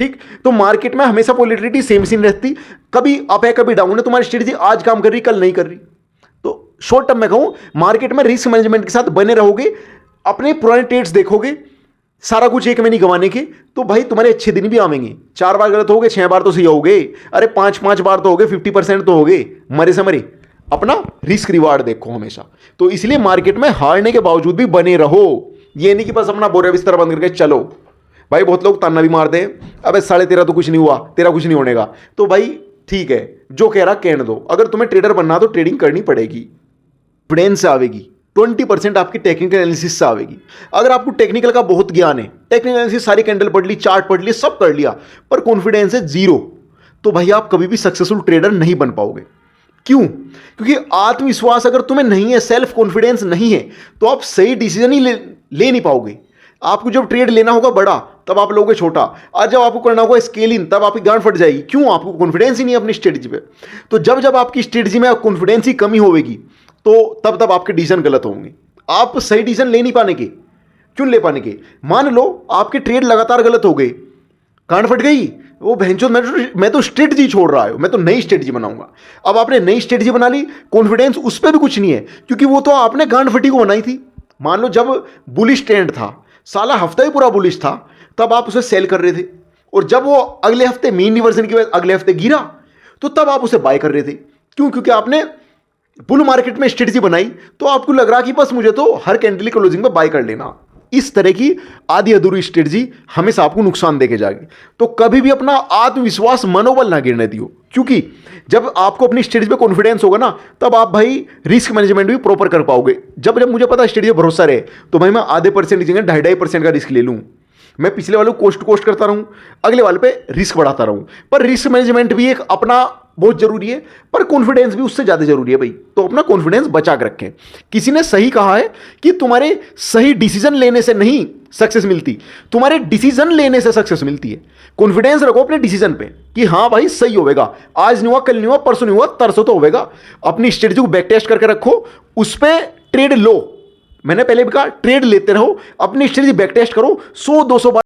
ठीक। तो मार्केट में हमेशा वोलेटिलिटी सेम सी रहती, कभी अप है कभी डाउन है। तुम्हारी स्ट्रेटजी आज काम कर रही कल नहीं कर रही। तो शॉर्ट टर्म में कहूं, मार्केट में रिस्क मैनेजमेंट के साथ बने रहोगे, अपने पुराने ट्रेड्स देखोगे, सारा कुछ एक में नहीं गंवाने के, तो भाई तुम्हारे अच्छे दिन भी आवेंगे। 4 बार गलत हो गए, 6 बार तो सही हो गए, अरे 5 बार तो हो गए, 50% तो हो गए, मरे से मरे। अपना रिस्क रिवार्ड देखो हमेशा। तो इसलिए मार्केट में हारने के बावजूद भी बने रहो। ये नहीं कि बस अपना बोरा बिस्तर बंद करके चलो। भाई बहुत लोग ताना भी मारते हैं, अबे 13.5 तो कुछ नहीं हुआ, तेरा कुछ नहीं होने का। तो भाई ठीक है, जो कह रहा कहने दो। अगर तुम्हें ट्रेडर बनना तो ट्रेडिंग करनी पड़ेगी, कॉन्फिडेंस से आवेगी। 20% आपकी टेक्निकल एनालिसिस से आवेगी। अगर आपको टेक्निकल का बहुत ज्ञान है, टेक्निकल एनालिसिस सारी कैंडल पढ़ ली, चार्ट पढ़ लिया, सब कर लिया, पर कॉन्फिडेंस है जीरो, तो भाई आप कभी भी सक्सेसफुल ट्रेडर नहीं बन पाओगे। क्यों? क्योंकि आत्मविश्वास अगर तुम्हें नहीं है, सेल्फ कॉन्फिडेंस नहीं है, तो आप सही डिसीजन ही ले नहीं पाओगे। आपको जब ट्रेड लेना होगा बड़ा, तब आप लोगे छोटा। आज जब आपको करना होगा स्केलिंग, तब आपकी गांड फट जाएगी। क्यों? आपको कॉन्फिडेंस ही नहीं है अपनी स्ट्रेटजी पे। तो जब जब आपकी स्ट्रेटजी में कॉन्फिडेंस ही कमी होगी, तो तब तब आपके डिसीजन गलत होंगे। आप सही डिसीजन ले नहीं पाने के, क्यों ले पाने के? मान लो आपके ट्रेड लगातार गलत हो गए, गांड फट गई, वो भैंचो मैं तो स्ट्रेटजी छोड़ रहा हूं, मैं तो नई स्ट्रेटजी बनाऊंगा। अब आपने नई स्ट्रेटजी बना ली, कॉन्फिडेंस उस पर भी कुछ नहीं है, क्योंकि वो तो आपने गांड फटी को बनाई थी। मान लो जब बुलिश ट्रेंड था, साला हफ्ता ही पूरा बुलिश था, तब आप उसे सेल कर रहे थे, और जब वो अगले हफ्ते मीन रिवर्सन की वजह अगले हफ्ते गिरा, तो तब आप उसे बाय कर रहे थे। क्यों? क्योंकि आपने बुल मार्केट में स्ट्रेटजी बनाई, तो आपको लग रहा कि बस मुझे तो हर कैंडल की क्लोजिंग में बाय कर लेना। इस तरह की आधी अधूरी स्ट्रेटजी हमेशा आपको नुकसान देके जाएगी। तो कभी भी अपना आत्मविश्वास, मनोबल ना गिरने दियो, क्योंकि जब आपको अपनी स्ट्रेटजी पे कॉन्फिडेंस होगा ना, तब आप भाई रिस्क मैनेजमेंट भी प्रॉपर कर पाओगे। जब जब मुझे पता है स्ट्रेटजी पर भरोसा रहे, तो भाई मैं आधे परसेंट की जगह 2.5% का रिस्क ले लूँ। मैं पिछले वाले को कोस्ट करता रहूं, अगले वाले पे रिस्क बढ़ाता रहूं। पर रिस्क मैनेजमेंट भी एक अपना बहुत जरूरी है, पर कॉन्फिडेंस भी उससे ज्यादा जरूरी है भाई। तो अपना कॉन्फिडेंस बचा कर रखें। किसी ने सही कहा है कि तुम्हारे सही डिसीजन लेने से नहीं सक्सेस मिलती, तुम्हारे डिसीजन लेने से सक्सेस मिलती है। कॉन्फिडेंस रखो अपने डिसीजन पे कि हाँ भाई सही होगा, आज नहीं हुआ, कल नहीं हुआ, परसों नहीं हुआ, तरसों तो होगा। अपनी स्ट्रेटजी को बैक टेस्ट करके रखो, उस पर ट्रेड लो। मैंने पहले भी कहा, ट्रेड लेते रहो, अपनी स्ट्रेटजी बैक टेस्ट करो, 100-200 बार